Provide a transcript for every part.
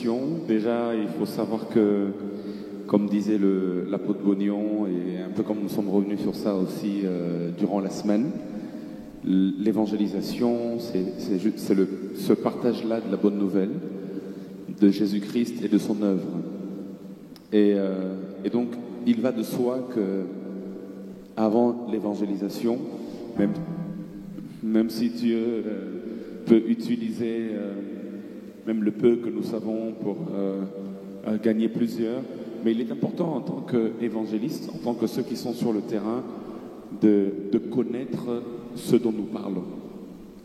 l'évangélisation, déjà, il faut savoir que, comme disait l'apôtre Gognon, et un peu comme nous sommes revenus sur ça aussi durant la semaine, l'évangélisation, c'est ce partage-là de la bonne nouvelle de Jésus-Christ et de son œuvre. Et donc, il va de soi que avant l'évangélisation, même si Dieu peut utiliser même le peu que nous savons pour gagner plusieurs, mais il est important en tant qu'évangéliste, en tant que ceux qui sont sur le terrain, de connaître ce dont nous parlons.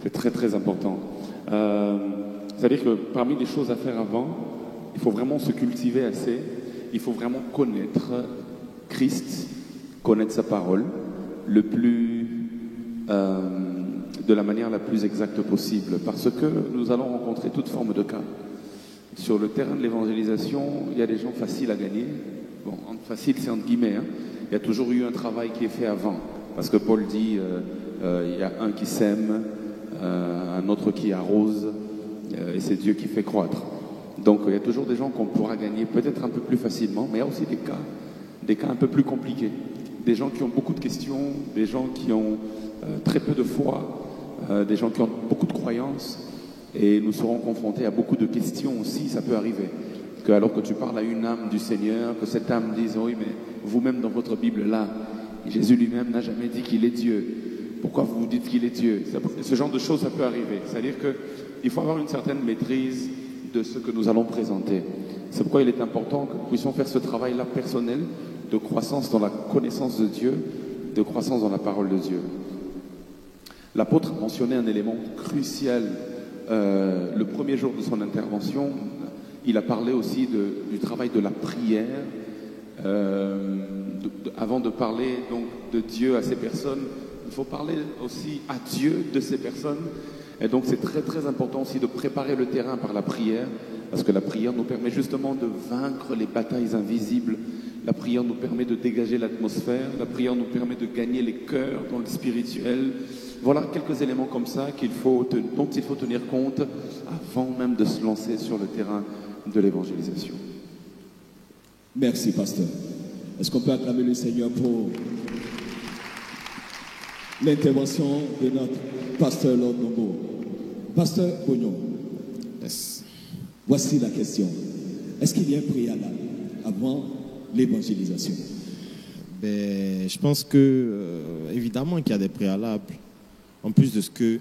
C'est très très important. C'est-à-dire que parmi les choses à faire avant, il faut vraiment se cultiver assez, il faut vraiment connaître Christ, connaître sa parole, de la manière la plus exacte possible, parce que nous allons rencontrer toute forme de cas. Sur le terrain de l'évangélisation, il y a des gens faciles à gagner. Bon, facile, c'est entre guillemets. Il y a toujours eu un travail qui est fait avant. Parce que Paul dit, il y a un qui sème, un autre qui arrose, et c'est Dieu qui fait croître. Donc, il y a toujours des gens qu'on pourra gagner peut-être un peu plus facilement, mais il y a aussi des cas un peu plus compliqués. Des gens qui ont beaucoup de questions, des gens qui ont très peu de foi, des gens qui ont beaucoup de croyances, et nous serons confrontés à beaucoup de questions aussi, ça peut arriver. Que alors que tu parles à une âme du Seigneur, que cette âme dise, oui, mais vous-même dans votre Bible là, Jésus lui-même n'a jamais dit qu'il est Dieu. Pourquoi vous vous dites qu'il est Dieu? Ce genre de choses, ça peut arriver. C'est-à-dire qu'il faut avoir une certaine maîtrise de ce que nous allons présenter. C'est pourquoi il est important que nous puissions faire ce travail-là personnel de croissance dans la connaissance de Dieu, de croissance dans la parole de Dieu. L'apôtre mentionnait un élément crucial le premier jour de son intervention. Il a parlé aussi du travail de la prière. Avant de parler donc de Dieu à ces personnes, il faut parler aussi à Dieu de ces personnes. Et donc c'est très très important aussi de préparer le terrain par la prière, parce que la prière nous permet justement de vaincre les batailles invisibles. La prière nous permet de dégager l'atmosphère. La prière nous permet de gagner les cœurs dans le spirituel. Voilà quelques éléments comme ça dont il faut tenir compte avant même de se lancer sur le terrain de l'évangélisation. Merci, pasteur. Est-ce qu'on peut acclamer le Seigneur pour l'intervention de notre pasteur Lord Nombo? Pasteur Gognon, yes. Voici la question. Est-ce qu'il y a un préalable avant l'évangélisation? Je pense que, évidemment qu'il y a des préalables. En plus de ce que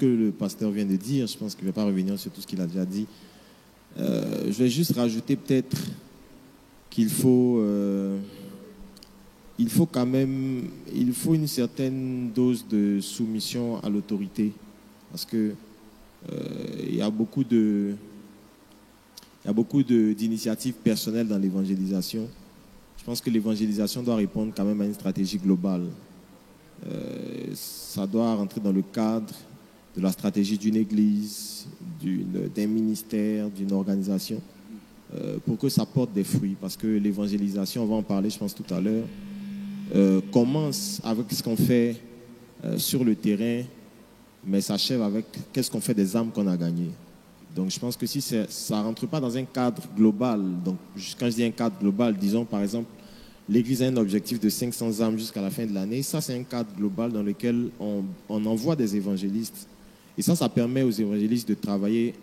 le pasteur vient de dire, je pense qu'il ne va pas revenir sur tout ce qu'il a déjà dit. Je vais juste rajouter peut-être qu'il faut une certaine dose de soumission à l'autorité, parce que il y a beaucoup d'initiatives personnelles dans l'évangélisation. Je pense que l'évangélisation doit répondre quand même à une stratégie globale. Ça doit rentrer dans le cadre de la stratégie d'une église, d'un ministère, d'une organisation, pour que ça porte des fruits. Parce que l'évangélisation, on va en parler, je pense, tout à l'heure, commence avec ce qu'on fait sur le terrain, mais s'achève avec qu'est-ce qu'on fait des âmes qu'on a gagnées. Donc je pense que si ça ne rentre pas dans un cadre global, donc quand je dis un cadre global, disons par exemple, l'Église a un objectif de 500 âmes jusqu'à la fin de l'année. Ça, c'est un cadre global dans lequel on envoie des évangélistes. Et ça permet aux évangélistes de travailler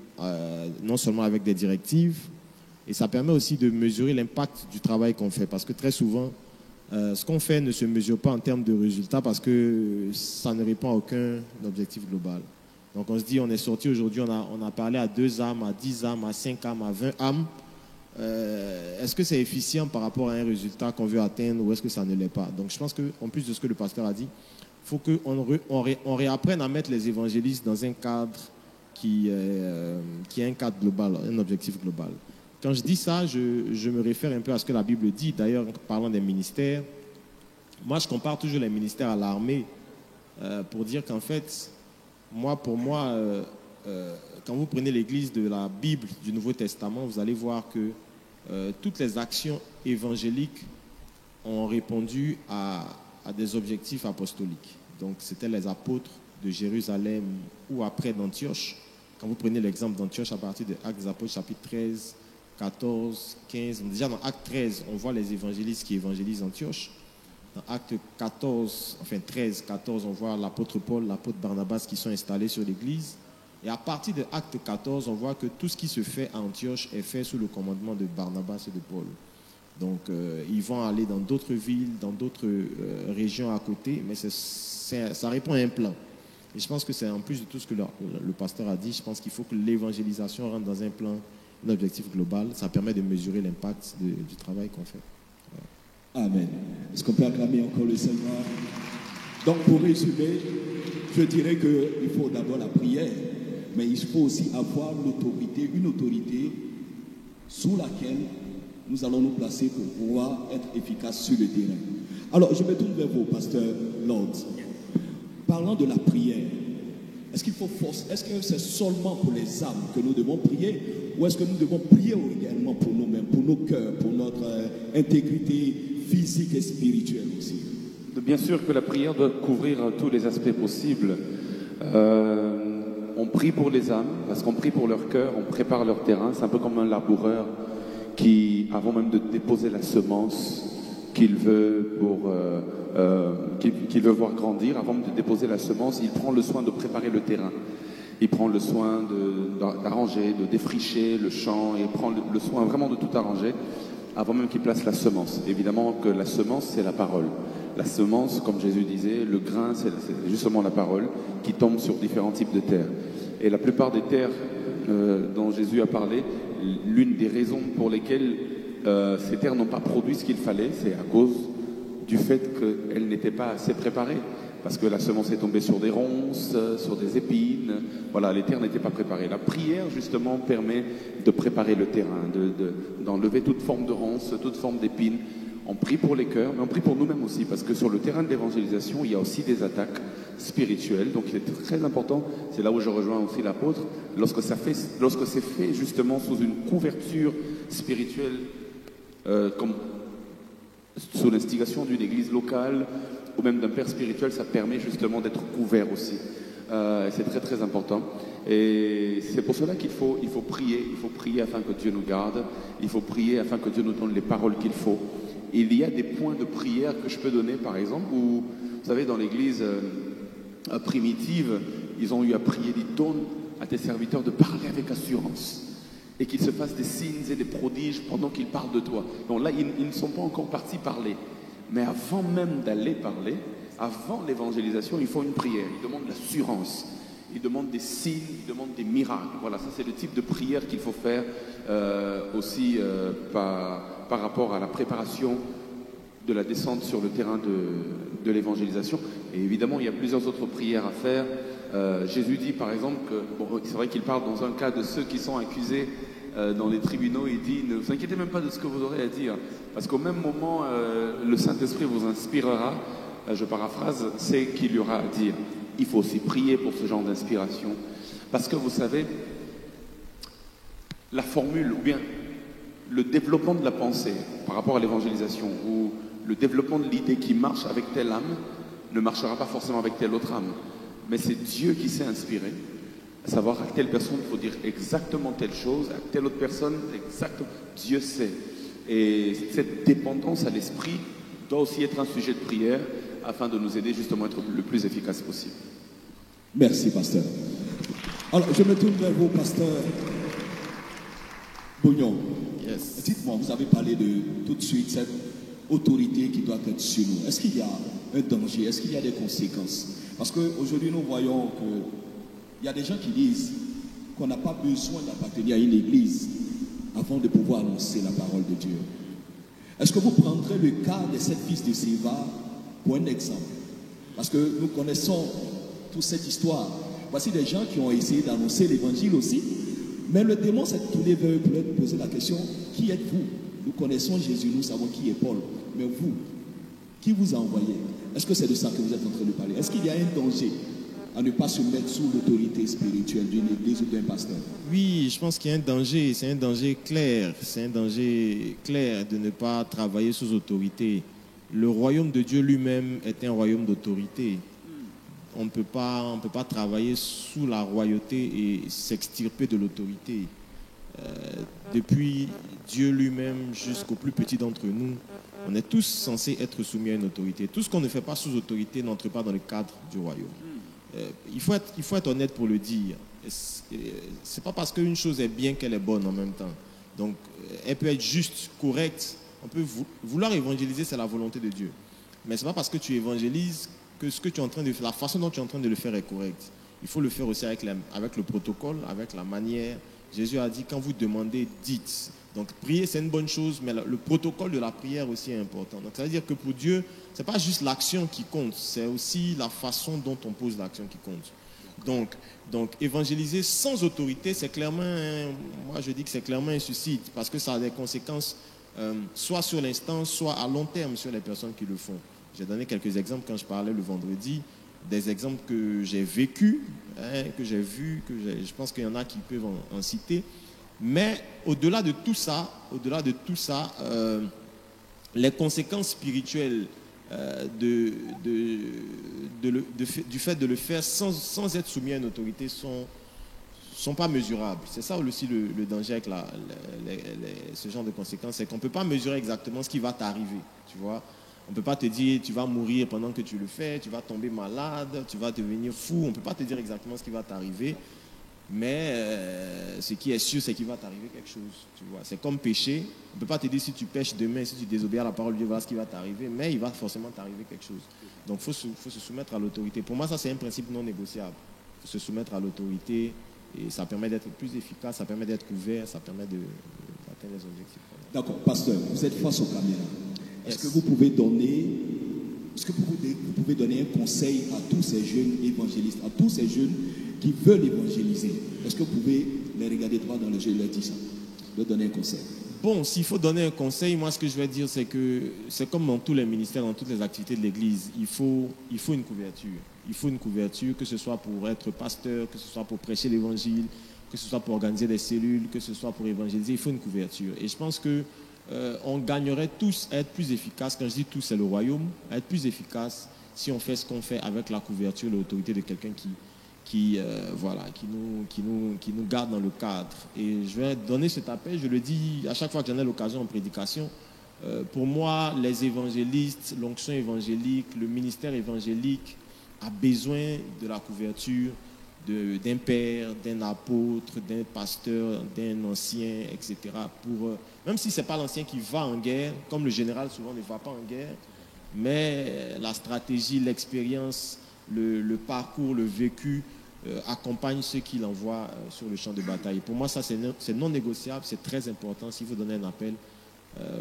non seulement avec des directives, et ça permet aussi de mesurer l'impact du travail qu'on fait. Parce que très souvent, ce qu'on fait ne se mesure pas en termes de résultats parce que ça ne répond à aucun objectif global. Donc on se dit, on est sorti aujourd'hui, on a parlé à 2 âmes, à 10 âmes, à 5 âmes, à 20 âmes. Est-ce que c'est efficient par rapport à un résultat qu'on veut atteindre ou est-ce que ça ne l'est pas? Donc je pense qu'en plus de ce que le pasteur a dit, il faut qu'on réapprenne à mettre les évangélistes dans un cadre qui est un cadre global, un objectif global. Quand je dis ça, je me réfère un peu à ce que la Bible dit. D'ailleurs, en parlant des ministères, moi je compare toujours les ministères à l'armée pour dire qu'en fait, pour moi, quand vous prenez l'église de la Bible du Nouveau Testament, vous allez voir que toutes les actions évangéliques ont répondu à des objectifs apostoliques. Donc, c'était les apôtres de Jérusalem ou après d'Antioche Quand vous prenez l'exemple d'Antioche à partir de Actes des Apôtres, chapitre 13, 14, 15, déjà dans Acte 13, on voit les évangélistes qui évangélisent Antioche. Dans Acte 14, enfin 13, 14, on voit l'apôtre Paul, l'apôtre Barnabas qui sont installés sur l'église. Et à partir de Acte 14, on voit que tout ce qui se fait à Antioche est fait sous le commandement de Barnabas et de Paul. Donc, ils vont aller dans d'autres villes, dans d'autres régions à côté, mais ça répond à un plan. Et je pense que c'est en plus de tout ce que le pasteur a dit, je pense qu'il faut que l'évangélisation rentre dans un plan, un objectif global. Ça permet de mesurer l'impact du travail qu'on fait. Amen. Est-ce qu'on peut acclamer encore le Seigneur? Donc, pour résumer, je dirais qu'il faut d'abord la prière, mais il faut aussi avoir l'autorité, une autorité sous laquelle nous allons nous placer pour pouvoir être efficaces sur le terrain. Alors, je me tourne vers vous, pasteur Lord. Parlant de la prière, est-ce qu'il faut force? Est-ce que c'est seulement pour les âmes que nous devons prier, ou est-ce que nous devons prier également pour nous-mêmes, pour nos cœurs, pour notre intégrité physique et spirituelle aussi? Bien sûr que la prière doit couvrir tous les aspects possibles. On prie pour les âmes, parce qu'on prie pour leur cœur, on prépare leur terrain. C'est un peu comme un laboureur qui, avant même de déposer la semence qu'il veut qu'il veut voir grandir, avant de déposer la semence, il prend le soin de préparer le terrain. Il prend le soin d'arranger, de défricher le champ, et il prend le soin vraiment de tout arranger avant même qu'il place la semence. Évidemment que la semence, c'est la parole. La semence, comme Jésus disait, le grain, c'est justement la parole qui tombe sur différents types de terres. Et la plupart des terres dont Jésus a parlé, l'une des raisons pour lesquelles ces terres n'ont pas produit ce qu'il fallait, c'est à cause du fait qu'elles n'étaient pas assez préparées. Parce que la semence est tombée sur des ronces, sur des épines. Voilà, les terres n'étaient pas préparées. La prière, justement, permet de préparer le terrain, d'enlever toute forme de ronces, toute forme d'épines. On prie pour les cœurs, mais on prie pour nous-mêmes aussi, parce que sur le terrain de l'évangélisation, il y a aussi des attaques spirituelles. Donc il est très important, c'est là où je rejoins aussi l'apôtre, lorsque c'est fait justement sous une couverture spirituelle, comme sous l'instigation d'une église locale, ou même d'un père spirituel, ça permet justement d'être couvert aussi. C'est très très important. Et c'est pour cela qu'il faut prier. Il faut prier afin que Dieu nous garde. Il faut prier afin que Dieu nous donne les paroles qu'il faut. Il y a des points de prière que je peux donner, par exemple, où, vous savez, dans l'église primitive, ils ont eu à prier, dit, donne à tes serviteurs de parler avec assurance et qu'ils se fassent des signes et des prodiges pendant qu'ils parlent de toi. Donc là, ils ne sont pas encore partis parler. Mais avant même d'aller parler, avant l'évangélisation, il faut une prière. Ils demandent l'assurance. Ils demandent des signes, ils demandent des miracles. Voilà, ça c'est le type de prière qu'il faut faire aussi par rapport à la préparation de la descente sur le terrain de l'évangélisation. Et évidemment, il y a plusieurs autres prières à faire. Jésus dit par exemple que, bon, c'est vrai qu'il parle dans un cas de ceux qui sont accusés dans les tribunaux, il dit, ne vous inquiétez même pas de ce que vous aurez à dire, parce qu'au même moment, le Saint-Esprit vous inspirera, je paraphrase, c'est qu'il y aura à dire. Il faut aussi prier pour ce genre d'inspiration, parce que vous savez, la formule, ou bien le développement de la pensée par rapport à l'évangélisation, ou le développement de l'idée qui marche avec telle âme, ne marchera pas forcément avec telle autre âme, mais c'est Dieu qui s'est inspiré, à savoir à telle personne il faut dire exactement telle chose, à telle autre personne exactement, Dieu sait. Et cette dépendance à l'esprit doit aussi être un sujet de prière afin de nous aider justement à être le plus efficace possible. Merci, pasteur. Alors, je me tourne vers vous, pasteur Bognon. Yes. Dites-moi, vous avez parlé de tout de suite cette autorité qui doit être sur nous. Est-ce qu'il y a un danger? Est-ce qu'il y a des conséquences? Parce qu'aujourd'hui, nous voyons qu'il y a des gens qui disent qu'on n'a pas besoin d'appartenir à une église avant de pouvoir annoncer la parole de Dieu. Est-ce que vous prendrez le cas de cette fils de Séva pour un exemple? Parce que nous connaissons toute cette histoire. Voici des gens qui ont essayé d'annoncer l'évangile aussi, mais le démon s'est tourné vers eux pour leur poser la question, qui êtes-vous? Nous connaissons Jésus, nous savons qui est Paul, mais vous, qui vous a envoyé? Est-ce que c'est de ça que vous êtes en train de parler? Est-ce qu'il y a un danger à ne pas se mettre sous l'autorité spirituelle d'une église ou d'un pasteur? Oui, je pense qu'il y a un danger, c'est un danger clair, c'est un danger clair de ne pas travailler sous autorité. Le royaume de Dieu lui-même est un royaume d'autorité. on ne peut pas travailler sous la royauté et s'extirper de l'autorité. Depuis Dieu lui-même jusqu'au plus petit d'entre nous, on est tous censés être soumis à une autorité. Tout ce qu'on ne fait pas sous autorité n'entre pas dans le cadre du royaume. Il faut être honnête pour le dire. C'est pas parce qu'une chose est bien qu'elle est bonne en même temps. Donc, elle peut être juste, correcte. On peut vouloir évangéliser, c'est la volonté de Dieu. Mais c'est pas parce que tu évangélises que ce que tu es en train de faire, la façon dont tu es en train de le faire est correcte. Il faut le faire aussi avec le protocole, avec la manière. Jésus a dit, quand vous demandez, dites. Donc, prier, c'est une bonne chose, mais le protocole de la prière aussi est important. Donc, ça veut dire que pour Dieu, ce n'est pas juste l'action qui compte, c'est aussi la façon dont on pose l'action qui compte. Donc, évangéliser sans autorité, c'est clairement, moi je dis que c'est clairement un suicide, parce que ça a des conséquences soit sur l'instant, soit à long terme sur les personnes qui le font. J'ai donné quelques exemples quand je parlais le vendredi, des exemples que j'ai vécus, que j'ai vus, je pense qu'il y en a qui peuvent en citer. Mais au-delà de tout ça, les conséquences spirituelles du fait de le faire sans être soumis à une autorité sont pas mesurables. C'est ça aussi le danger avec ce genre de conséquences, c'est qu'on ne peut pas mesurer exactement ce qui va t'arriver, tu vois. On ne peut pas te dire tu vas mourir pendant que tu le fais, tu vas tomber malade, tu vas devenir fou. On ne peut pas te dire exactement ce qui va t'arriver. Mais ce qui est sûr, c'est qu'il va t'arriver quelque chose. Tu vois. C'est comme pécher. On ne peut pas te dire si tu pêches demain, si tu désobéis à la parole de Dieu, voilà ce qui va t'arriver. Mais il va forcément t'arriver quelque chose. Donc il faut se soumettre à l'autorité. Pour moi, ça c'est un principe non négociable. Il faut se soumettre à l'autorité et ça permet d'être plus efficace, ça permet d'être couvert, ça permet d'atteindre les objectifs. D'accord, pasteur, vous êtes face aux caméras. Est-ce que vous pouvez donner un conseil à tous ces jeunes évangélistes, à tous ces jeunes qui veulent évangéliser? Est-ce que vous pouvez les regarder droit dans les yeux et leur dire ça, leur donner un conseil? Bon, s'il faut donner un conseil, moi ce que je vais dire, c'est que c'est comme dans tous les ministères, dans toutes les activités de l'Église, il faut une couverture. Il faut une couverture, que ce soit pour être pasteur, que ce soit pour prêcher l'Évangile, que ce soit pour organiser des cellules, que ce soit pour évangéliser, il faut une couverture. Et je pense que on gagnerait tous à être plus efficaces. Quand je dis tous, c'est le royaume, à être plus efficace si on fait ce qu'on fait avec la couverture, l'autorité de quelqu'un qui nous garde dans le cadre. Et je vais donner cet appel, je le dis à chaque fois que j'en ai l'occasion en prédication. Pour moi, les évangélistes, l'onction évangélique, le ministère évangélique a besoin de la couverture d'un père, d'un apôtre, d'un pasteur, d'un ancien, etc. Même si ce n'est pas l'ancien qui va en guerre, comme le général souvent ne va pas en guerre, mais la stratégie, l'expérience, le parcours, le vécu accompagne ceux qui l'envoient sur le champ de bataille. Pour moi, ça c'est non négociable, c'est très important. S'il faut donner un appel,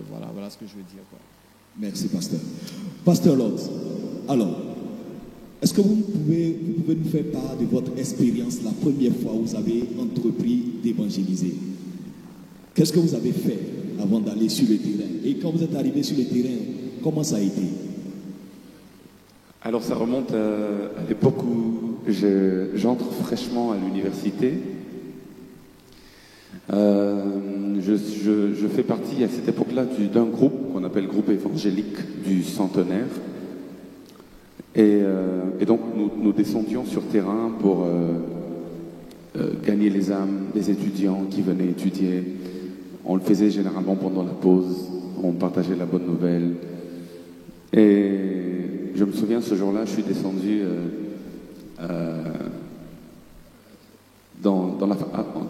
voilà ce que je veux dire, quoi. Merci, pasteur. Pasteur Lord, alors, est-ce que vous pouvez nous faire part de votre expérience la première fois où vous avez entrepris d'évangéliser? Qu'est-ce que vous avez fait avant d'aller sur le terrain? Et quand vous êtes arrivé sur le terrain, comment ça a été? Alors ça remonte à l'époque où j'entre fraîchement à l'université. Je fais partie à cette époque-là d'un groupe qu'on appelle groupe évangélique du centenaire. Et donc nous descendions sur terrain pour gagner les âmes des étudiants qui venaient étudier. On le faisait généralement pendant la pause, on partageait la bonne nouvelle. Et je me souviens, ce jour-là, je suis descendu à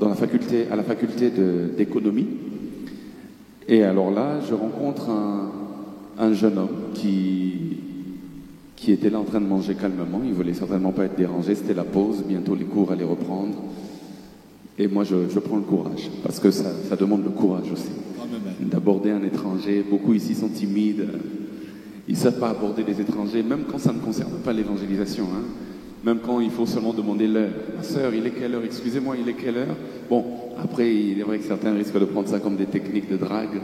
la faculté d'économie. Et alors là, je rencontre un jeune homme qui était là en train de manger calmement. Il ne voulait certainement pas être dérangé. C'était la pause. Bientôt, les cours allaient reprendre. Et moi, je prends le courage. Parce que ça demande le courage aussi. D'aborder un étranger. Beaucoup ici sont timides. Ils ne savent pas aborder les étrangers, même quand ça ne concerne pas l'évangélisation. Hein. Même quand il faut seulement demander l'heure. Ma sœur, il est quelle heure? Excusez-moi, il est quelle heure? Bon, après, il est vrai que certains risquent de prendre ça comme des techniques de drague.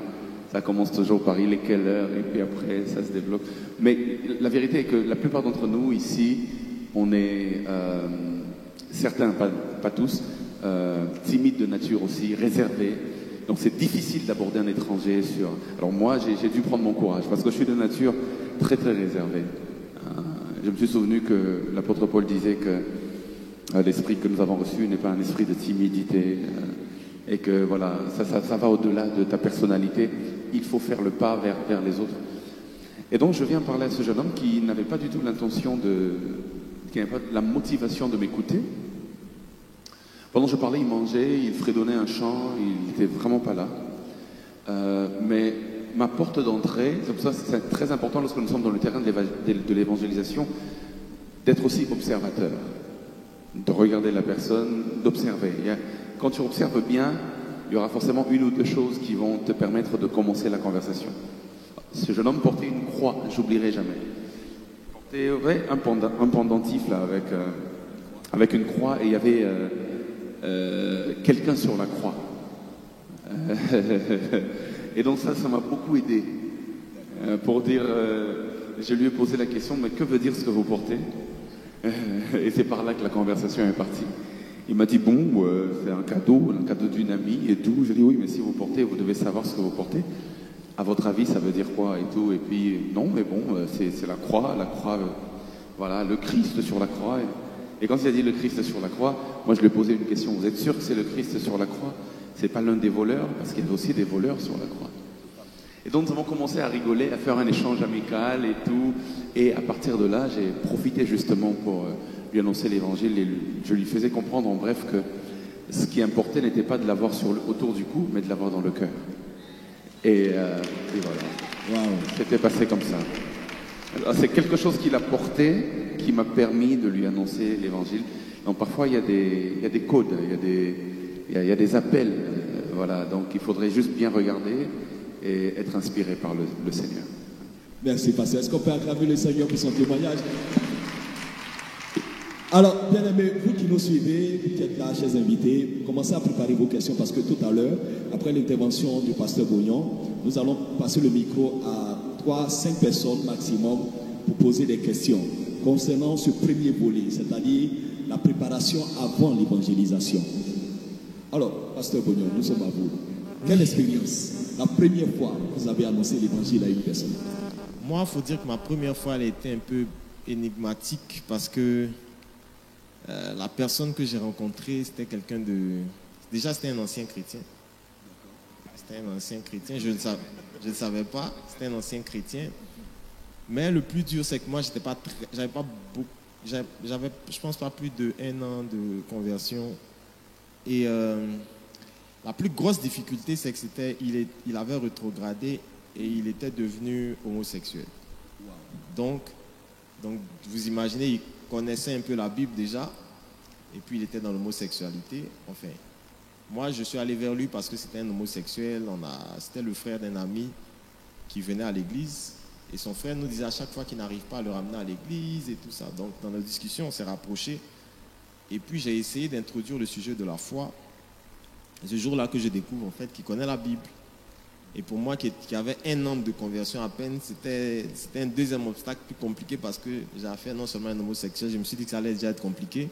Ça commence toujours par il est quelle heure, et puis après, ça se développe. Mais la vérité est que la plupart d'entre nous, ici, on est, certains, pas tous, timides de nature aussi, réservés. Donc c'est difficile d'aborder un étranger Alors moi, j'ai dû prendre mon courage, parce que je suis de nature très très réservée. Je me suis souvenu que l'apôtre Paul disait que l'esprit que nous avons reçu n'est pas un esprit de timidité et que voilà, ça va au-delà de ta personnalité. Il faut faire le pas vers les autres. Et donc je viens parler à ce jeune homme qui n'avait pas du tout l'intention qui n'avait pas la motivation de m'écouter. Pendant que je parlais, il mangeait, il fredonnait un chant, il n'était vraiment pas là. Mais ma porte d'entrée, c'est pour ça que c'est très important lorsque nous sommes dans le terrain de l'évangélisation, d'être aussi observateur, de regarder la personne, d'observer. Quand tu observes bien, il y aura forcément une ou deux choses qui vont te permettre de commencer la conversation. Ce jeune homme portait une croix, j'oublierai jamais. Il portait un pendentif là, avec une croix et il y avait quelqu'un sur la croix. Et donc ça m'a beaucoup aidé pour dire, je lui ai posé la question, mais que veut dire ce que vous portez? Et c'est par là que la conversation est partie. Il m'a dit, bon, c'est un cadeau d'une amie et tout. J'ai dit, oui, mais si vous portez, vous devez savoir ce que vous portez. À votre avis, ça veut dire quoi et tout? Et puis, non, mais bon, c'est la croix, voilà, le Christ sur la croix. Et quand il a dit le Christ sur la croix, moi je lui ai posé une question. Vous êtes sûr que c'est le Christ sur la croix? C'est pas l'un des voleurs? Parce qu'il y avait aussi des voleurs sur la croix. Et donc nous avons commencé à rigoler, à faire un échange amical et tout. Et à partir de là, j'ai profité justement pour lui annoncer l'évangile. Et je lui faisais comprendre en bref que ce qui importait n'était pas de l'avoir autour du cou, mais de l'avoir dans le cœur. Et voilà. Wow. C'était passé comme ça. Alors, c'est quelque chose qu'il a porté, qui m'a permis de lui annoncer l'évangile. Donc parfois il y a des codes, il y a des appels. Voilà, donc il faudrait juste bien regarder et être inspiré par le Seigneur. Merci, pasteur. Est-ce qu'on peut acclamer le Seigneur pour son témoignage? Alors, bien aimés, vous qui nous suivez, vous qui êtes là, chers invités, commencez à préparer vos questions parce que tout à l'heure, après l'intervention du pasteur Bognon, nous allons passer le micro à 3-5 personnes maximum pour poser des questions concernant ce premier volet, c'est-à-dire la préparation avant l'évangélisation. Alors, pasteur Bognon, nous sommes à vous. Quelle expérience, la première fois que vous avez annoncé l'évangile à une personne? Moi, il faut dire que ma première fois, elle a été un peu énigmatique parce que la personne que j'ai rencontrée, c'était quelqu'un de... Déjà, c'était un ancien chrétien. C'était un ancien chrétien. Je ne savais pas. C'était un ancien chrétien. Mais le plus dur, c'est que moi, j'avais, je pense, pas plus d'1 an de conversion. Et la plus grosse difficulté, c'est que il avait rétrogradé et il était devenu homosexuel. Donc, vous imaginez, il connaissait un peu la Bible déjà, et puis il était dans l'homosexualité. Enfin, moi, je suis allé vers lui parce que c'était un homosexuel. C'était le frère d'un ami qui venait à l'église, et son frère nous disait à chaque fois qu'il n'arrive pas à le ramener à l'église et tout ça. Donc, dans nos discussions, on s'est rapprochés, et puis j'ai essayé d'introduire le sujet de la foi. Et ce jour-là que je découvre en fait qu'il connaît la Bible. Et pour moi, qui avait 1 an de conversion à peine, c'était un deuxième obstacle plus compliqué parce que j'ai affaire non seulement à un homosexuel, je me suis dit que ça allait déjà être compliqué.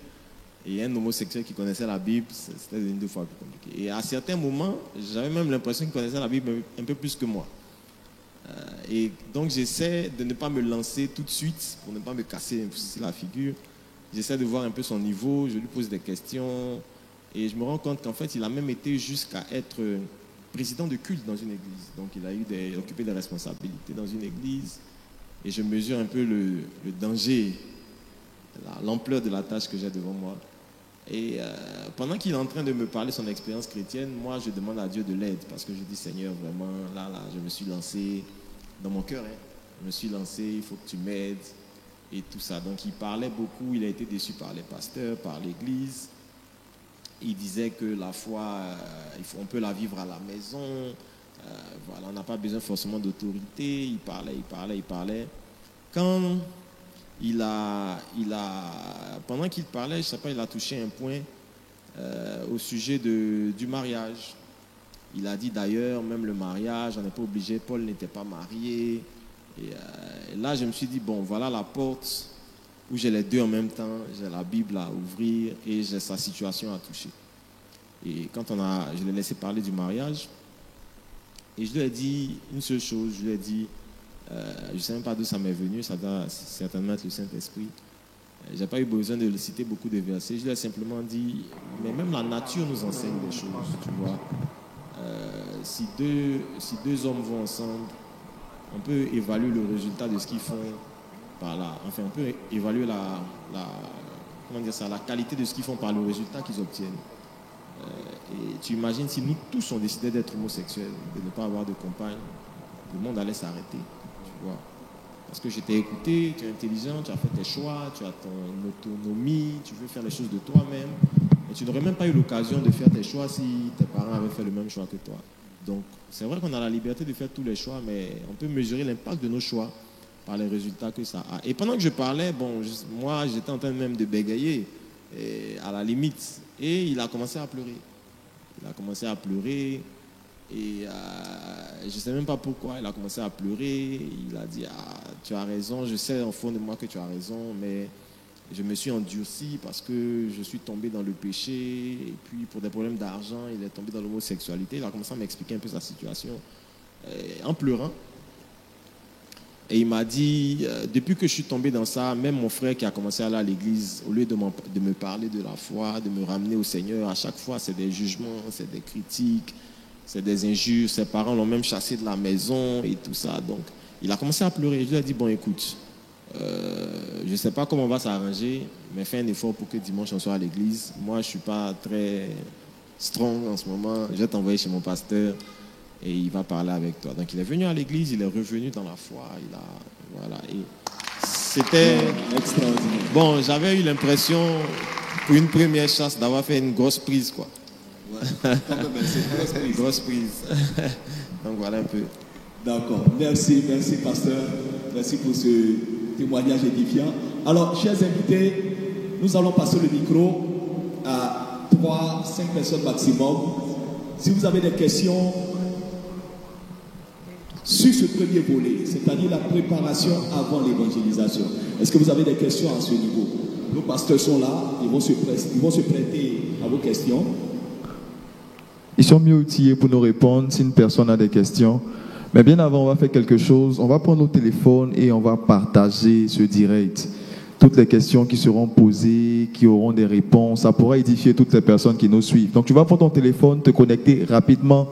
Et un homosexuel qui connaissait la Bible, c'était 2 fois plus compliqué. Et à certains moments, j'avais même l'impression qu'il connaissait la Bible un peu plus que moi. Et donc j'essaie de ne pas me lancer tout de suite pour ne pas me casser la figure. J'essaie de voir un peu son niveau, je lui pose des questions. Et je me rends compte qu'en fait, il a même été jusqu'à être président de culte dans une église. Donc, il a occupé des responsabilités dans une église. Et je mesure un peu le danger, l'ampleur de la tâche que j'ai devant moi. Et pendant qu'il est en train de me parler de son expérience chrétienne, moi, je demande à Dieu de l'aide. Parce que je dis, Seigneur, vraiment, là, je me suis lancé dans mon cœur. Je me suis lancé, il faut que tu m'aides. Et tout ça. Donc, il parlait beaucoup. Il a été déçu par les pasteurs, par l'église. Il disait que la foi, on peut la vivre à la maison. Voilà, on n'a pas besoin forcément d'autorité. Il parlait. Quand pendant qu'il parlait, je ne sais pas, il a touché un point au sujet du mariage. Il a dit d'ailleurs, même le mariage, on n'est pas obligé. Paul n'était pas marié. Et là, je me suis dit, bon, voilà la porte où j'ai les deux en même temps, j'ai la Bible à ouvrir et j'ai sa situation à toucher. Et quand je l'ai laissé parler du mariage, et je lui ai dit une seule chose, je lui ai dit, Je ne sais même pas d'où ça m'est venu, ça doit certainement être le Saint-Esprit. Je n'ai pas eu besoin de citer beaucoup de versets. Je lui ai simplement dit, mais même la nature nous enseigne des choses, tu vois. Si deux hommes vont ensemble, on peut évaluer le résultat de ce qu'ils font par là. Enfin, on peut évaluer la qualité de ce qu'ils font par le résultat qu'ils obtiennent. Et tu imagines si nous tous on décidait d'être homosexuels, de ne pas avoir de compagne, le monde allait s'arrêter, tu vois. Parce que je t'ai écouté, tu es intelligent, tu as fait tes choix, tu as ton autonomie, tu veux faire les choses de toi-même. Et tu n'aurais même pas eu l'occasion de faire tes choix si tes parents avaient fait le même choix que toi. Donc, c'est vrai qu'on a la liberté de faire tous les choix, mais on peut mesurer l'impact de nos choix par les résultats que ça a. Et pendant que je parlais, moi, j'étais en train même de bégayer, à la limite. Et il a commencé à pleurer. Il a commencé à pleurer. Et je ne sais même pas pourquoi, il a commencé à pleurer. Il a dit, tu as raison, je sais au fond de moi que tu as raison, mais je me suis endurci parce que je suis tombé dans le péché. Et puis pour des problèmes d'argent, il est tombé dans l'homosexualité. Il a commencé à m'expliquer un peu sa situation en pleurant. Et il m'a dit, depuis que je suis tombé dans ça, même mon frère qui a commencé à aller à l'église, au lieu de me parler de la foi, de me ramener au Seigneur, à chaque fois c'est des jugements, c'est des critiques, c'est des injures. Ses parents l'ont même chassé de la maison et tout ça. Donc, il a commencé à pleurer. Je lui ai dit, bon, écoute, je ne sais pas comment on va s'arranger, mais fais un effort pour que dimanche on soit à l'église. Moi, je ne suis pas très strong en ce moment. Je vais t'envoyer chez mon pasteur et il va parler avec toi. Donc, il est venu à l'église, il est revenu dans la foi. Voilà. Et c'était extraordinaire. Bon, j'avais eu l'impression, pour une première chasse, d'avoir fait une grosse prise, quoi. C'est grosse prise. Donc voilà un peu. D'accord. Merci, pasteur. Merci pour ce témoignage édifiant. Alors, chers invités, nous allons passer le micro à 3-5 personnes maximum. Si vous avez des questions sur ce premier volet, c'est-à-dire la préparation avant l'évangélisation, est-ce que vous avez des questions à ce niveau? Nos pasteurs sont là, ils vont se prêter à vos questions. Ils sont mieux outillés pour nous répondre si une personne a des questions. Mais bien avant, on va faire quelque chose. On va prendre nos téléphones et on va partager ce direct. Toutes les questions qui seront posées, qui auront des réponses, ça pourra édifier toutes les personnes qui nous suivent. Donc tu vas prendre ton téléphone, te connecter rapidement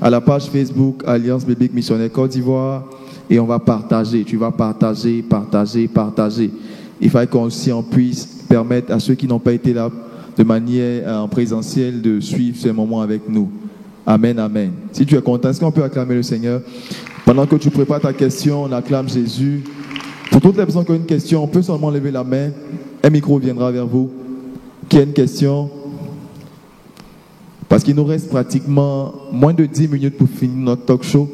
à la page Facebook Alliance Biblique Missionnaire Côte d'Ivoire et on va partager. Tu vas partager. Il faut qu'aussi on puisse permettre à ceux qui n'ont pas été là de manière en présentiel de suivre ce moment avec nous. Amen, amen. Si tu es content, est-ce qu'on peut acclamer le Seigneur? Pendant que tu prépares ta question, on acclame Jésus. Pour toutes les personnes qui ont une question, on peut seulement lever la main. Un micro viendra vers vous. Qui a une question? Parce qu'il nous reste pratiquement moins de 10 minutes pour finir notre talk show,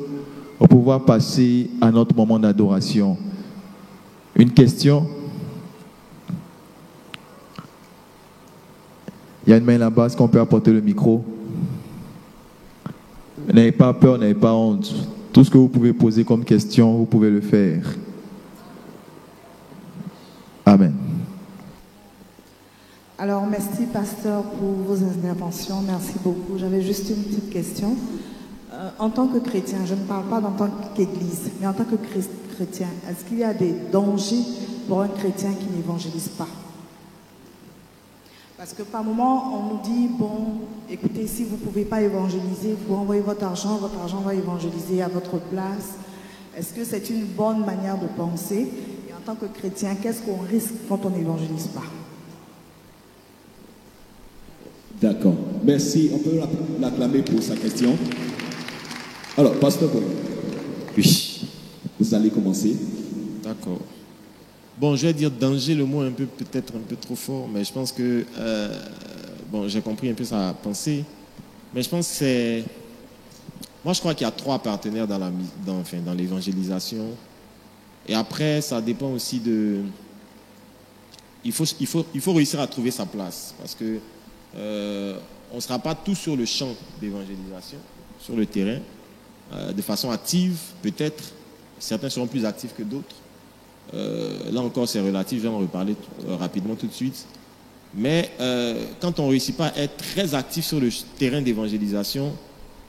pour pouvoir passer à notre moment d'adoration. Une question? Il y a une main là-bas, est-ce qu'on peut apporter le micro? N'ayez pas peur, n'ayez pas honte. Tout ce que vous pouvez poser comme question, vous pouvez le faire. Amen. Alors, merci, pasteur, pour vos interventions. Merci beaucoup. J'avais juste une petite question. En tant que chrétien, je ne parle pas en tant qu'église, mais en tant que chrétien, est-ce qu'il y a des dangers pour un chrétien qui n'évangélise pas? Parce que par moment, on nous dit, bon, écoutez, si vous ne pouvez pas évangéliser, vous envoyez votre argent va évangéliser à votre place. Est-ce que c'est une bonne manière de penser? Et en tant que chrétien, qu'est-ce qu'on risque quand on n'évangélise pas? D'accord. Merci. On peut l'acclamer pour sa question. Alors, pasteur Boy. Oui. Vous allez commencer. D'accord. Bon, je vais dire danger, le mot peut-être un peu trop fort, mais je pense que, j'ai compris un peu sa pensée, mais je pense que c'est... Moi, je crois qu'il y a 3 partenaires dans l'évangélisation, et après, ça dépend aussi de... Il faut réussir à trouver sa place, parce que on ne sera pas tous sur le champ d'évangélisation, sur le terrain, de façon active, peut-être. Certains seront plus actifs que d'autres. Là encore, c'est relatif, je vais en reparler rapidement tout de suite. Mais quand on ne réussit pas à être très actif sur le terrain d'évangélisation,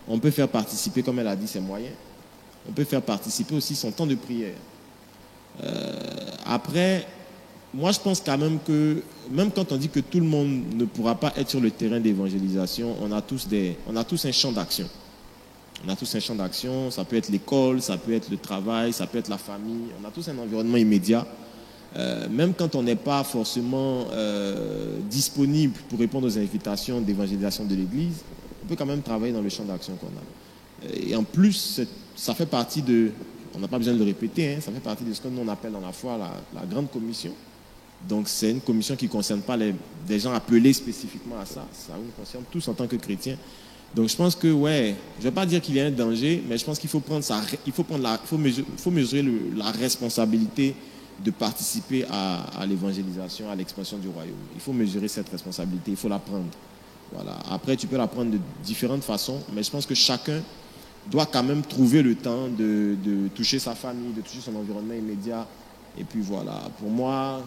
on peut faire participer, comme elle a dit, ses moyens. on peut faire participer aussi son temps de prière. Après, moi je pense quand même que, même quand on dit que tout le monde ne pourra pas être sur le terrain d'évangélisation, on a tous un champ d'action. On a tous un champ d'action, ça peut être l'école, ça peut être le travail, ça peut être la famille, on a tous un environnement immédiat. Même quand on n'est pas forcément disponible pour répondre aux invitations d'évangélisation de l'Église, on peut quand même travailler dans le champ d'action qu'on a. Et en plus, ça fait partie de, on n'a pas besoin de le répéter, hein, ça fait partie de ce que nous on appelle dans la foi la grande commission. Donc c'est une commission qui ne concerne pas des gens appelés spécifiquement à ça, ça nous concerne tous en tant que chrétiens. Donc je pense que, ouais, je ne vais pas dire qu'il y a un danger, mais je pense qu'il faut mesurer la responsabilité de participer à l'évangélisation, à l'expansion du royaume. Il faut mesurer cette responsabilité, il faut la prendre. Voilà. Après, tu peux la prendre de différentes façons, mais je pense que chacun doit quand même trouver le temps de toucher sa famille, de toucher son environnement immédiat. Et puis voilà, pour moi,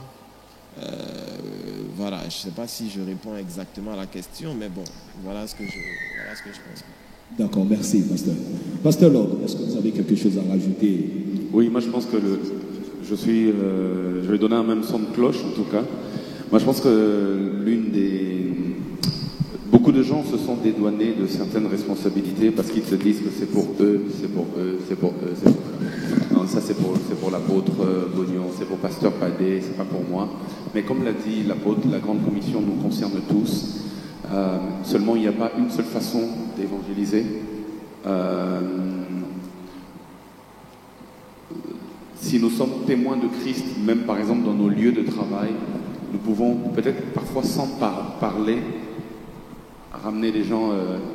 voilà, je ne sais pas si je réponds exactement à la question, mais bon, voilà ce que je pense. D'accord, merci, pasteur. Pasteur Lord, est-ce que vous avez quelque chose à rajouter? Oui, moi je pense que je vais donner un même son de cloche en tout cas. Moi je pense que beaucoup de gens se sont dédouanés de certaines responsabilités parce qu'ils se disent que c'est pour eux, c'est pour eux. Non, ça c'est pour l'apôtre Bognon, c'est pour pasteur Padé, c'est pas pour moi. Mais comme l'a dit l'apôtre, la grande commission nous concerne tous. Seulement il n'y a pas une seule façon d'évangéliser. Si nous sommes témoins de Christ, même par exemple dans nos lieux de travail, nous pouvons peut-être parfois sans parler ramener les gens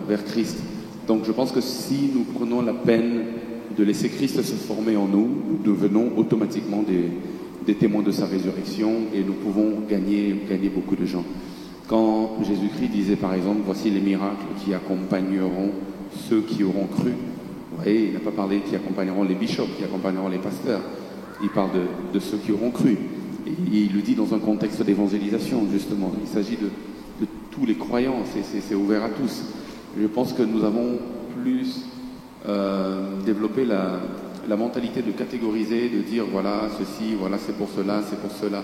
vers Christ. Donc je pense que si nous prenons la peine de laisser Christ se former en nous, nous devenons automatiquement des témoins de sa résurrection et nous pouvons gagner beaucoup de gens. Quand Jésus-Christ disait par exemple, voici les miracles qui accompagneront ceux qui auront cru. Vous voyez, il n'a pas parlé qui accompagneront les bishops, qui accompagneront les pasteurs. Il parle de ceux qui auront cru. Et il le dit dans un contexte d'évangélisation, justement. Il s'agit de tous les croyants, c'est ouvert à tous. Je pense que nous avons plus développé la mentalité de catégoriser, de dire voilà ceci, voilà c'est pour cela, c'est pour cela.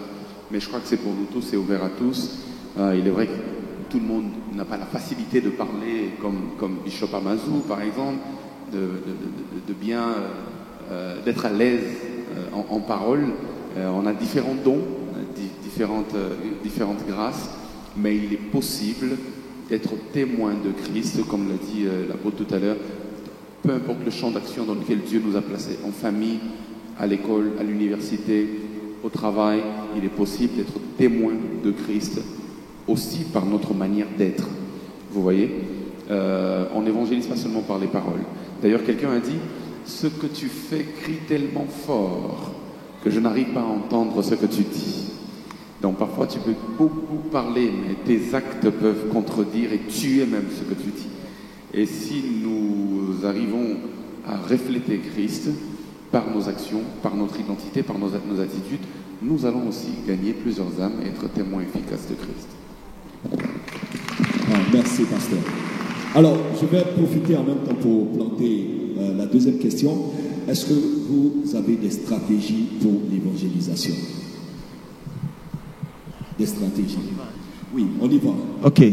Mais je crois que c'est pour nous tous, c'est ouvert à tous. Il est vrai que tout le monde n'a pas la facilité de parler comme Bishop Amazou, par exemple, de bien d'être à l'aise en parole. On a différents dons, différentes grâces, mais il est possible d'être témoin de Christ, comme l'a dit l'apôtre tout à l'heure, peu importe le champ d'action dans lequel Dieu nous a placés, en famille, à l'école, à l'université, au travail, il est possible d'être témoin de Christ aussi par notre manière d'être. Vous voyez, on n'évangélise pas seulement par les paroles. D'ailleurs, quelqu'un a dit « Ce que tu fais crie tellement fort que je n'arrive pas à entendre ce que tu dis. » Donc parfois tu peux beaucoup parler, mais tes actes peuvent contredire et tuer même ce que tu dis. Et si nous arrivons à refléter Christ par nos actions, par notre identité, par nos attitudes, nous allons aussi gagner plusieurs âmes et être témoins efficaces de Christ. Merci, pasteur. Alors, je vais profiter en même temps pour planter la deuxième question. Est-ce que vous avez des stratégies pour l'évangélisation? Des stratégies? Oui, on y va. Ok.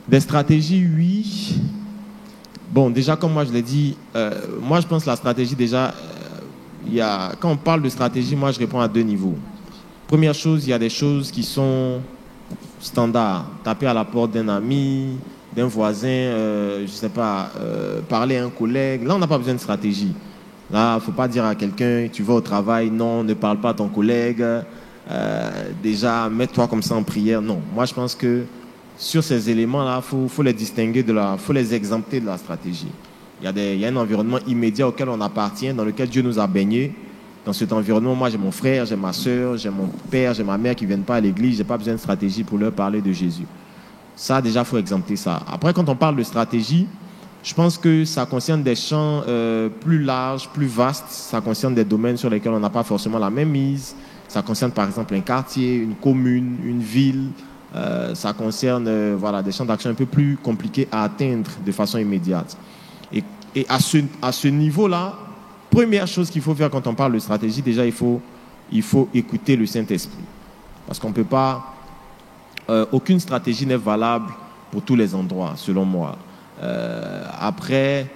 Des stratégies, oui. Bon, déjà, comme moi je l'ai dit, moi je pense que la stratégie, déjà, quand on parle de stratégie, moi je réponds à deux niveaux. Première chose, il y a des choses qui sont standards. Taper à la porte d'un ami, d'un voisin, je ne sais pas, parler à un collègue. Là, on n'a pas besoin de stratégie. Là, il ne faut pas dire à quelqu'un, tu vas au travail, non, ne parle pas à ton collègue. Déjà, mets-toi comme ça en prière. Non, moi je pense que sur ces éléments-là, faut les distinguer faut les exempter de la stratégie. Il y a un environnement immédiat auquel on appartient, dans lequel Dieu nous a baignés. Dans cet environnement, moi j'ai mon frère, j'ai ma soeur, j'ai mon père, j'ai ma mère qui ne viennent pas à l'église, j'ai pas besoin de stratégie pour leur parler de Jésus. Ça, déjà, faut exempter ça. Après, quand on parle de stratégie, je pense que ça concerne des champs plus larges, plus vastes. Ça concerne des domaines sur lesquels on n'a pas forcément la même mise. Ça concerne par exemple un quartier, une commune, une ville. Ça concerne des champs d'action un peu plus compliqués à atteindre de façon immédiate. Et à ce niveau-là, première chose qu'il faut faire quand on parle de stratégie, déjà, il faut écouter le Saint-Esprit. Parce qu'on ne peut pas... aucune stratégie n'est valable pour tous les endroits, selon moi. Après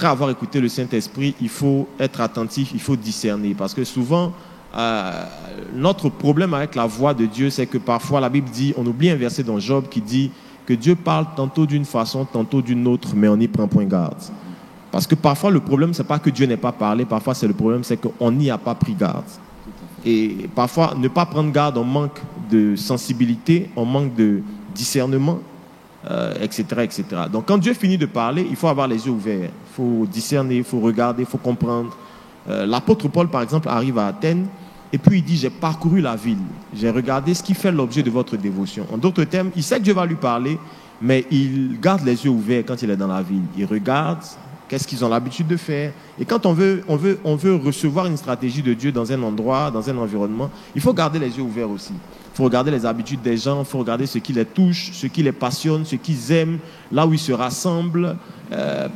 avoir écouté le Saint-Esprit, il faut être attentif, il faut discerner. Parce que souvent, notre problème avec la voix de Dieu, c'est que parfois la Bible dit, on oublie un verset dans Job qui dit que Dieu parle tantôt d'une façon, tantôt d'une autre, mais on n'y prend point garde. Parce que parfois le problème, ce n'est pas que Dieu n'ait pas parlé, parfois c'est le problème, c'est qu'on n'y a pas pris garde. Et parfois, ne pas prendre garde, on manque de sensibilité, on manque de discernement, etc., etc. Donc quand Dieu finit de parler, il faut avoir les yeux ouverts. Il faut discerner, il faut regarder, il faut comprendre. L'apôtre Paul, par exemple, arrive à Athènes et puis il dit, j'ai parcouru la ville, j'ai regardé ce qui fait l'objet de votre dévotion. En d'autres termes, il sait que Dieu va lui parler, mais il garde les yeux ouverts quand il est dans la ville. Il regarde qu'est-ce qu'ils ont l'habitude de faire. Et quand on veut recevoir une stratégie de Dieu dans un endroit, dans un environnement, il faut garder les yeux ouverts aussi. Il faut regarder les habitudes des gens, il faut regarder ce qui les touche, ce qui les passionne, ce qu'ils aiment, là où ils se rassemblent.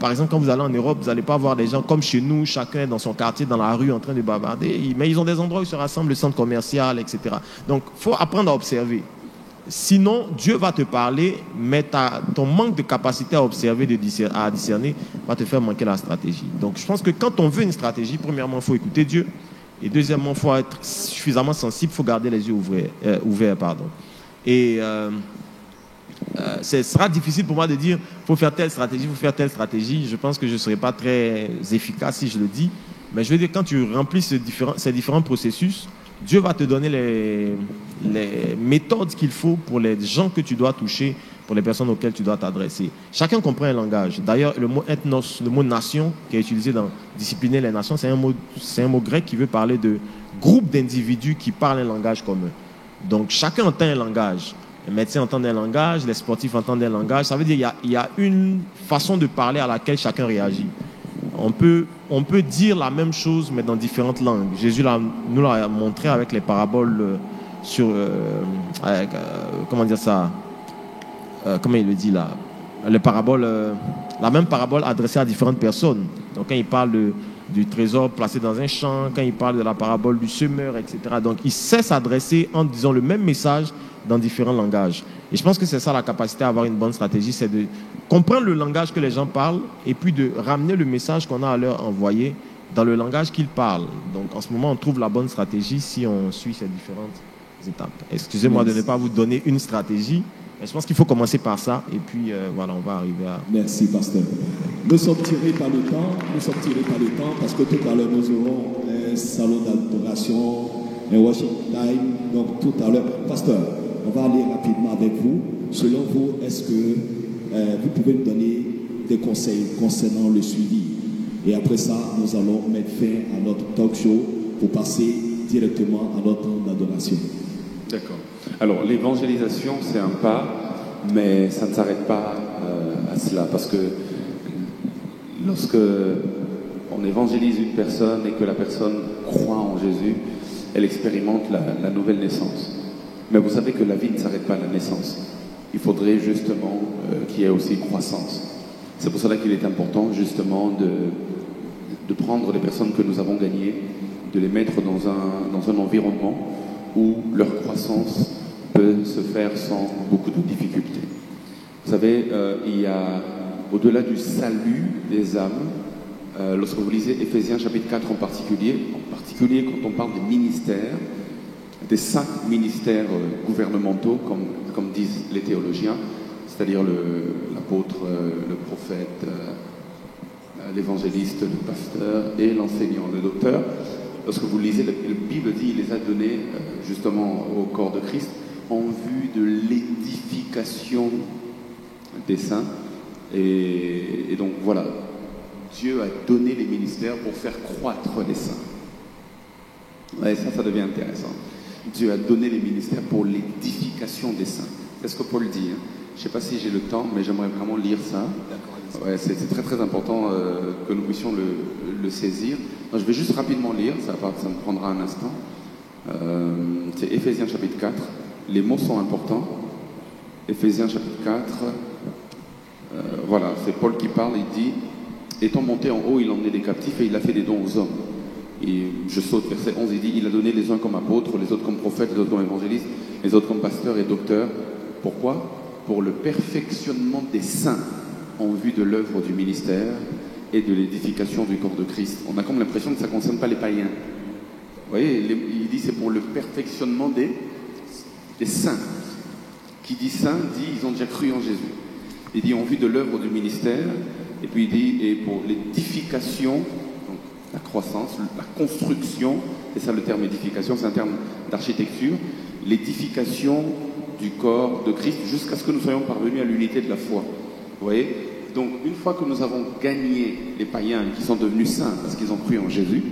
Par exemple, quand vous allez en Europe, vous n'allez pas voir des gens comme chez nous, chacun est dans son quartier, dans la rue, en train de bavarder. Mais ils ont des endroits où ils se rassemblent, le centre commercial, etc. Donc, il faut apprendre à observer. Sinon, Dieu va te parler, mais ton manque de capacité à observer, à discerner, va te faire manquer la stratégie. Donc, je pense que quand on veut une stratégie, premièrement, il faut écouter Dieu. Et deuxièmement, il faut être suffisamment sensible, il faut garder les yeux ouverts. Et ce sera difficile pour moi de dire, il faut faire telle stratégie, il faut faire telle stratégie. Je pense que je ne serai pas très efficace si je le dis. Mais je veux dire, quand tu remplis ces différents processus, Dieu va te donner les méthodes qu'il faut pour les gens que tu dois toucher, pour les personnes auxquelles tu dois t'adresser. Chacun comprend un langage. D'ailleurs, le mot ethnos, le mot nation, qui est utilisé dans discipliner les nations, c'est un mot grec qui veut parler de groupe d'individus qui parlent un langage commun. Donc, chacun entend un langage. Les médecins entendent un langage, les sportifs entendent un langage. Ça veut dire qu'il y a une façon de parler à laquelle chacun réagit. On peut dire la même chose, mais dans différentes langues. Jésus nous l'a montré avec les paraboles comment dire ça, comment il le dit là, les paraboles, la même parabole adressée à différentes personnes. Donc quand il parle du trésor placé dans un champ, quand il parle de la parabole du semeur, etc. Donc il sait s'adresser en disant le même message dans différents langages. Et je pense que c'est ça la capacité à avoir une bonne stratégie, c'est de comprendre le langage que les gens parlent et puis de ramener le message qu'on a à leur envoyer dans le langage qu'ils parlent. Donc en ce moment, on trouve la bonne stratégie si on suit ces différentes étapes. Excusez-moi de ne pas vous donner une stratégie, mais je pense qu'il faut commencer par ça et puis voilà, on va arriver à... Merci, pasteur. Nous sommes tirés par le temps, parce que tout à l'heure, nous aurons un salon d'adoration, un worship time, donc tout à l'heure. Pasteur, on va aller rapidement avec vous. Selon vous, est-ce que vous pouvez nous donner des conseils concernant le suivi? Et après ça, nous allons mettre fin à notre talk show pour passer directement à notre temps d'adoration. D'accord. Alors, l'évangélisation, c'est un pas, mais ça ne s'arrête pas à cela. Parce que lorsque on évangélise une personne et que la personne croit en Jésus, elle expérimente la nouvelle naissance. Mais vous savez que la vie ne s'arrête pas à la naissance. Il faudrait justement qu'il y ait aussi une croissance. C'est pour cela qu'il est important justement de prendre les personnes que nous avons gagnées, de les mettre dans un environnement où leur croissance peut se faire sans beaucoup de difficultés. Vous savez, il y a, au-delà du salut des âmes, lorsque vous lisez Éphésiens chapitre 4 en particulier quand on parle des ministères, des 5 ministères gouvernementaux, comme disent les théologiens, c'est-à-dire l'apôtre, le prophète, l'évangéliste, le pasteur et l'enseignant, le docteur. Lorsque vous lisez, la Bible dit, il les a donnés justement au corps de Christ en vue de l'édification des saints. Et donc voilà, Dieu a donné les ministères pour faire croître les saints. Et ça devient intéressant. Dieu a donné les ministères pour l'édification des saints. C'est ce que Paul dit. Je ne sais pas si j'ai le temps, mais j'aimerais vraiment lire ça. Ouais, c'est très très important que nous puissions le saisir. Donc, je vais juste rapidement lire, ça me prendra un instant. C'est Éphésiens chapitre 4. Les mots sont importants. Éphésiens chapitre 4. Voilà, c'est Paul qui parle, il dit étant monté en haut, il emmenait des captifs et il a fait des dons aux hommes. Et je saute, verset 11, il dit, il a donné les uns comme apôtres, les autres comme prophètes, les autres comme évangélistes, les autres comme pasteurs et docteurs. Pourquoi? Pour le perfectionnement des saints en vue de l'œuvre du ministère et de l'édification du corps de Christ. On a comme l'impression que ça ne concerne pas les païens. Vous voyez, il dit c'est pour le perfectionnement des saints. Qui dit saint, dit ils ont déjà cru en Jésus. Il dit en vue de l'œuvre du ministère, et puis il dit et pour l'édification, donc la croissance, la construction, c'est ça le terme édification, c'est un terme d'architecture, l'édification du corps de Christ jusqu'à ce que nous soyons parvenus à l'unité de la foi. Vous voyez? Donc une fois que nous avons gagné les païens qui sont devenus saints parce qu'ils ont cru en Jésus,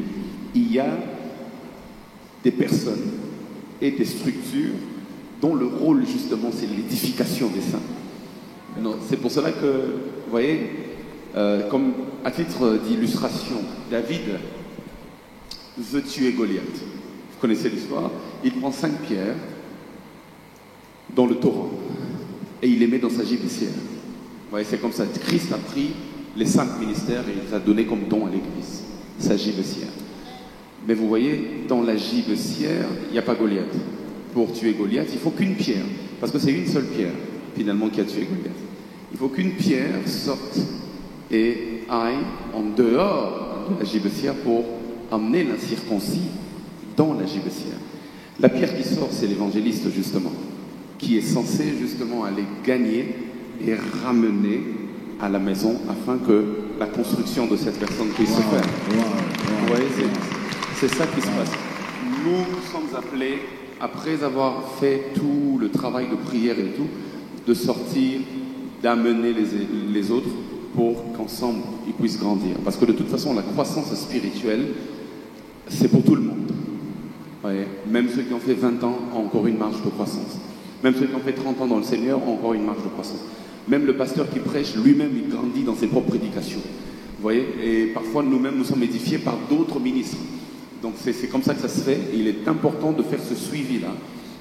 il y a des personnes et des structures dont le rôle justement c'est l'édification des saints. C'est pour cela que, vous voyez, comme à titre d'illustration, David veut tuer Goliath. Vous connaissez l'histoire? Il prend 5 pierres dans le torrent et il les met dans sa gibecière. Vous voyez, c'est comme ça. Christ a pris les 5 ministères et il les a donnés comme don à l'Église, sa gibecière. Mais vous voyez, dans la gibecière, il n'y a pas Goliath. Pour tuer Goliath, il faut qu'une pierre, parce que c'est une seule pierre finalement qui a tué Goliath. Il faut qu'une pierre sorte et aille en dehors de la gibecière pour amener l'incirconcis dans la gibecière. La pierre qui sort, c'est l'évangéliste justement, qui est censé justement aller gagner et ramener à la maison afin que la construction de cette personne puisse se faire. Vous voyez, c'est ça qui se passe. Nous sommes appelés, après avoir fait tout le travail de prière et tout, de sortir, d'amener les autres pour qu'ensemble ils puissent grandir. Parce que de toute façon, la croissance spirituelle, c'est pour tout le monde. Vous voyez, même ceux qui ont fait 20 ans ont encore une marge de croissance. Même ceux qui ont fait 30 ans dans le Seigneur ont encore une marge de croissance. Même le pasteur qui prêche, lui-même, il grandit dans ses propres prédications. Vous voyez, et parfois, nous-mêmes, nous sommes édifiés par d'autres ministres. Donc, c'est comme ça que ça se fait. Et il est important de faire ce suivi-là,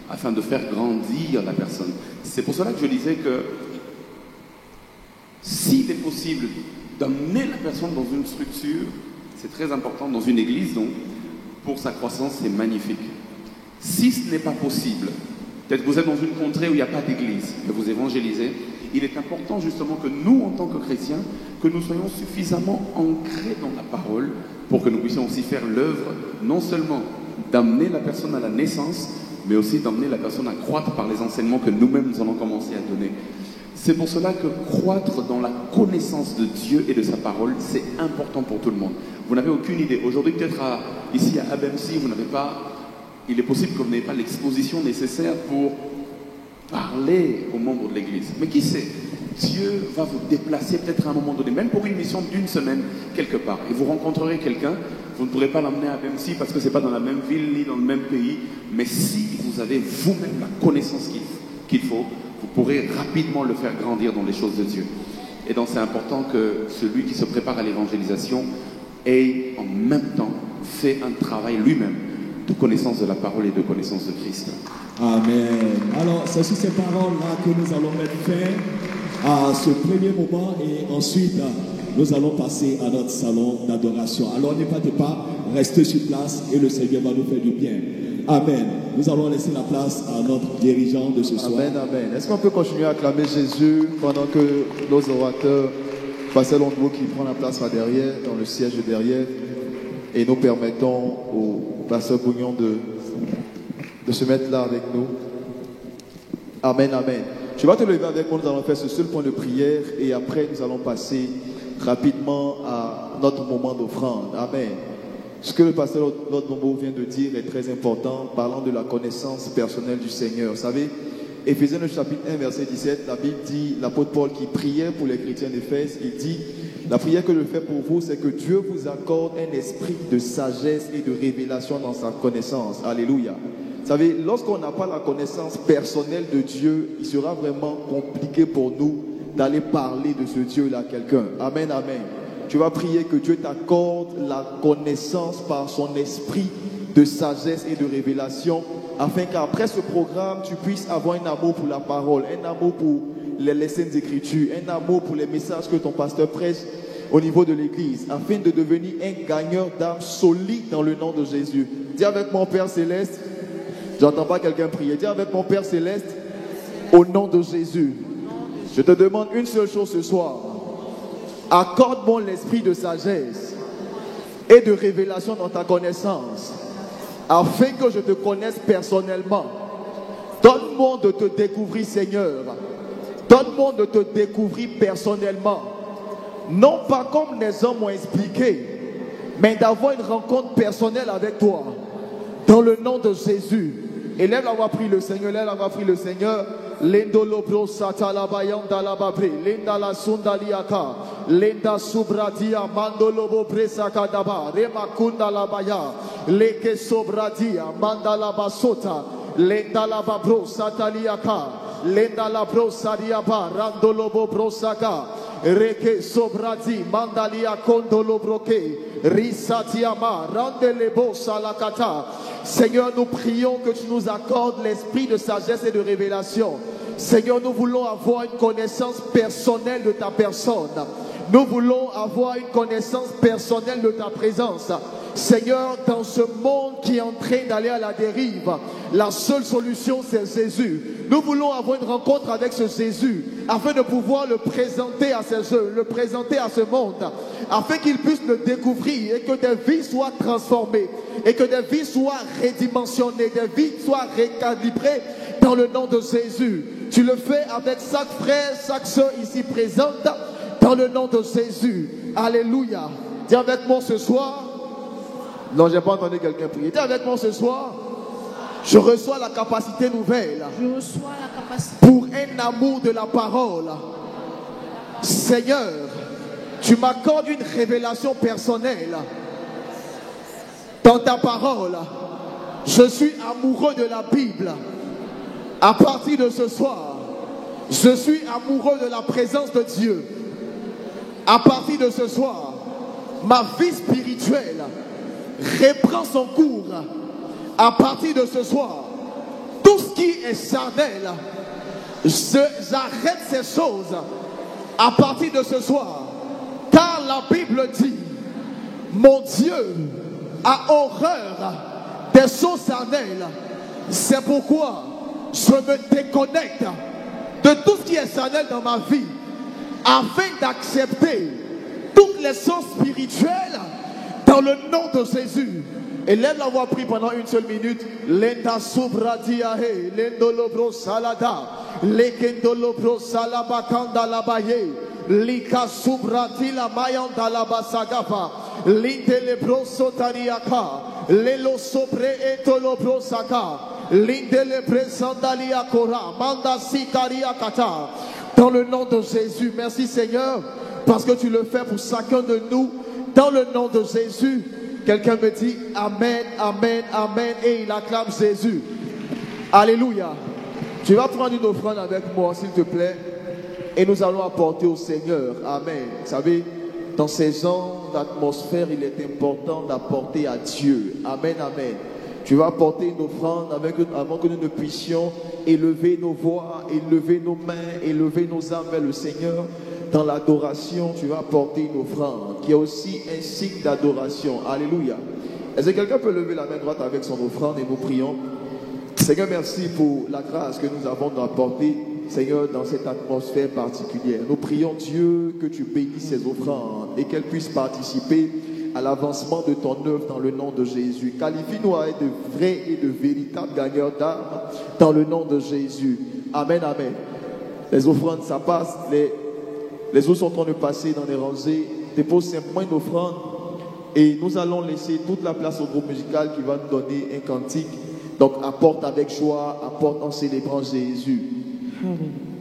afin de faire grandir la personne. C'est pour cela que je disais que s'il est possible d'amener la personne dans une structure, c'est très important, dans une église, donc, pour sa croissance, c'est magnifique. Si ce n'est pas possible, peut-être que vous êtes dans une contrée où il n'y a pas d'église, que vous évangélisez, il est important justement que nous, en tant que chrétiens, que nous soyons suffisamment ancrés dans la parole pour que nous puissions aussi faire l'œuvre, non seulement d'amener la personne à la naissance, mais aussi d'amener la personne à croître par les enseignements que nous-mêmes nous allons commencer à donner. C'est pour cela que croître dans la connaissance de Dieu et de sa parole, c'est important pour tout le monde. Vous n'avez aucune idée. Aujourd'hui, peut-être ici à ABMC, vous n'avez pas... Il est possible que vous n'ayez pas l'exposition nécessaire pour parler aux membres de l'Église. Mais qui sait, Dieu va vous déplacer peut-être à un moment donné, même pour une mission d'une semaine, quelque part. Et vous rencontrerez quelqu'un, vous ne pourrez pas l'emmener à ABMC parce que ce n'est pas dans la même ville ni dans le même pays. Mais si vous avez vous-même la connaissance qu'il faut, vous pourrez rapidement le faire grandir dans les choses de Dieu. Et donc c'est important que celui qui se prépare à l'évangélisation ait en même temps fait un travail lui-même de connaissance de la parole et de connaissance de Christ. Amen. Alors, c'est sur ces paroles-là que nous allons mettre fin à ce premier moment et ensuite, nous allons passer à notre salon d'adoration. Alors, n'hésitez pas, restez sur place et le Seigneur va nous faire du bien. Amen. Nous allons laisser la place à notre dirigeant de ce soir. Amen, amen. Est-ce qu'on peut continuer à acclamer Jésus pendant que nos orateurs, Pasteur Londreau qui prend la place là derrière, dans le siège derrière, et nous permettons au Pasteur Bougnon de se mettre là avec nous. Amen, amen. Tu vas te lever avec moi, nous allons faire ce seul point de prière et après nous allons passer rapidement à notre moment d'offrande. Amen. Ce que le pasteur Londreau vient de dire est très important, parlant de la connaissance personnelle du Seigneur. Vous savez, Éphésiens le chapitre 1, verset 17, la Bible dit, l'apôtre Paul qui priait pour les chrétiens d'Éphèse, il dit, la prière que je fais pour vous, c'est que Dieu vous accorde un esprit de sagesse et de révélation dans sa connaissance. Alléluia. Vous savez, lorsqu'on n'a pas la connaissance personnelle de Dieu, il sera vraiment compliqué pour nous d'aller parler de ce Dieu-là à quelqu'un. Amen, amen. Tu vas prier que Dieu t'accorde la connaissance par son esprit de sagesse et de révélation, afin qu'après ce programme, tu puisses avoir un amour pour la parole, un amour pour les Saintes Écritures, un amour pour les messages que ton pasteur prêche, au niveau de l'église, afin de devenir un gagneur d'âme solide dans le nom de Jésus. Dis avec mon Père Céleste, j'entends pas quelqu'un prier, dis avec mon Père Céleste, au nom de Jésus. Je te demande une seule chose ce soir. Accorde-moi l'esprit de sagesse et de révélation dans ta connaissance, afin que je te connaisse personnellement. Donne-moi de te découvrir, Seigneur. Donne-moi de te découvrir personnellement. Non pas comme les hommes m'ont expliqué, mais d'avoir une rencontre personnelle avec toi. Dans le nom de Jésus. Élève la voix, prie le Seigneur. Élève la voix, prie le Seigneur. Lendolo bro satala bayanda la babre, lenda la sundaliaka, lenda subradia mandolo bo presaka daba, remakunda la baya, leke sobradia mandala basota, lenda la babro sataliaka, lenda la bro sadiaba, randolo bo brosaka, reke sobradi mandalia kondolo broke, risatiama, randele bo salakata. Seigneur, nous prions que tu nous accordes l'esprit de sagesse et de révélation. Seigneur, nous voulons avoir une connaissance personnelle de ta personne. Nous voulons avoir une connaissance personnelle de ta présence. Seigneur, dans ce monde qui est en train d'aller à la dérive, la seule solution, c'est Jésus. Nous voulons avoir une rencontre avec ce Jésus, afin de pouvoir le présenter à ces jeux, le présenter à ce monde, afin qu'il puisse le découvrir et que des vies soient transformées, et que des vies soient redimensionnées, des vies soient récalibrées dans le nom de Jésus. Tu le fais avec chaque frère, chaque soeur ici présente, dans le nom de Jésus. Alléluia. Dis avec moi ce soir. Non, j'ai pas entendu quelqu'un prier. Dis avec moi ce soir. Je reçois la capacité nouvelle. Je reçois la capacité pour un amour de la parole. Seigneur, tu m'accordes une révélation personnelle dans ta parole. Je suis amoureux de la Bible. À partir de ce soir, je suis amoureux de la présence de Dieu. À partir de ce soir, ma vie spirituelle reprend son cours. À partir de ce soir, tout ce qui est charnel, j'arrête ces choses. À partir de ce soir, car la Bible dit, mon Dieu a horreur des choses charnelles. C'est pourquoi je me déconnecte de tout ce qui est charnel dans ma vie, afin d'accepter toutes les choses spirituelles dans le nom de Jésus. Et lève la voix, prie pendant une seule minute. Lenda subradiahe, lendolobro salada, lekendolobro salabakanda labaye, lika subrati la mayanda labasagafa, lindelebro sotariaka, lelo sobre etolobro saka, lindelebre sandaliakora, manda sikariakata. Dans le nom de Jésus, merci Seigneur, parce que tu le fais pour chacun de nous. Dans le nom de Jésus, quelqu'un me dit Amen, Amen, Amen, et il acclame Jésus. Alléluia. Tu vas prendre une offrande avec moi, s'il te plaît, et nous allons apporter au Seigneur. Amen. Vous savez, dans ces genres d'atmosphère, il est important d'apporter à Dieu. Amen, Amen. Tu vas apporter une offrande avant que nous ne puissions élever nos voix, élever nos mains, élever nos âmes vers le Seigneur. Dans l'adoration, tu vas apporter une offrande qui est aussi un signe d'adoration. Alléluia. Est-ce que quelqu'un peut lever la main droite avec son offrande et nous prions? Seigneur, merci pour la grâce que nous avons d'apporter, Seigneur, dans cette atmosphère particulière. Nous prions, Dieu, que tu bénisses ces offrandes et qu'elles puissent participer à l'avancement de ton œuvre dans le nom de Jésus. Qualifie-nous à être de vrais et de véritables gagneurs d'âme dans le nom de Jésus. Amen, amen. Les offrandes, ça passe. Les autres sont en train de passer dans les rangées. Dépose simplement une offrande et nous allons laisser toute la place au groupe musical qui va nous donner un cantique. Donc apporte avec joie, apporte en célébrant Jésus. Amen.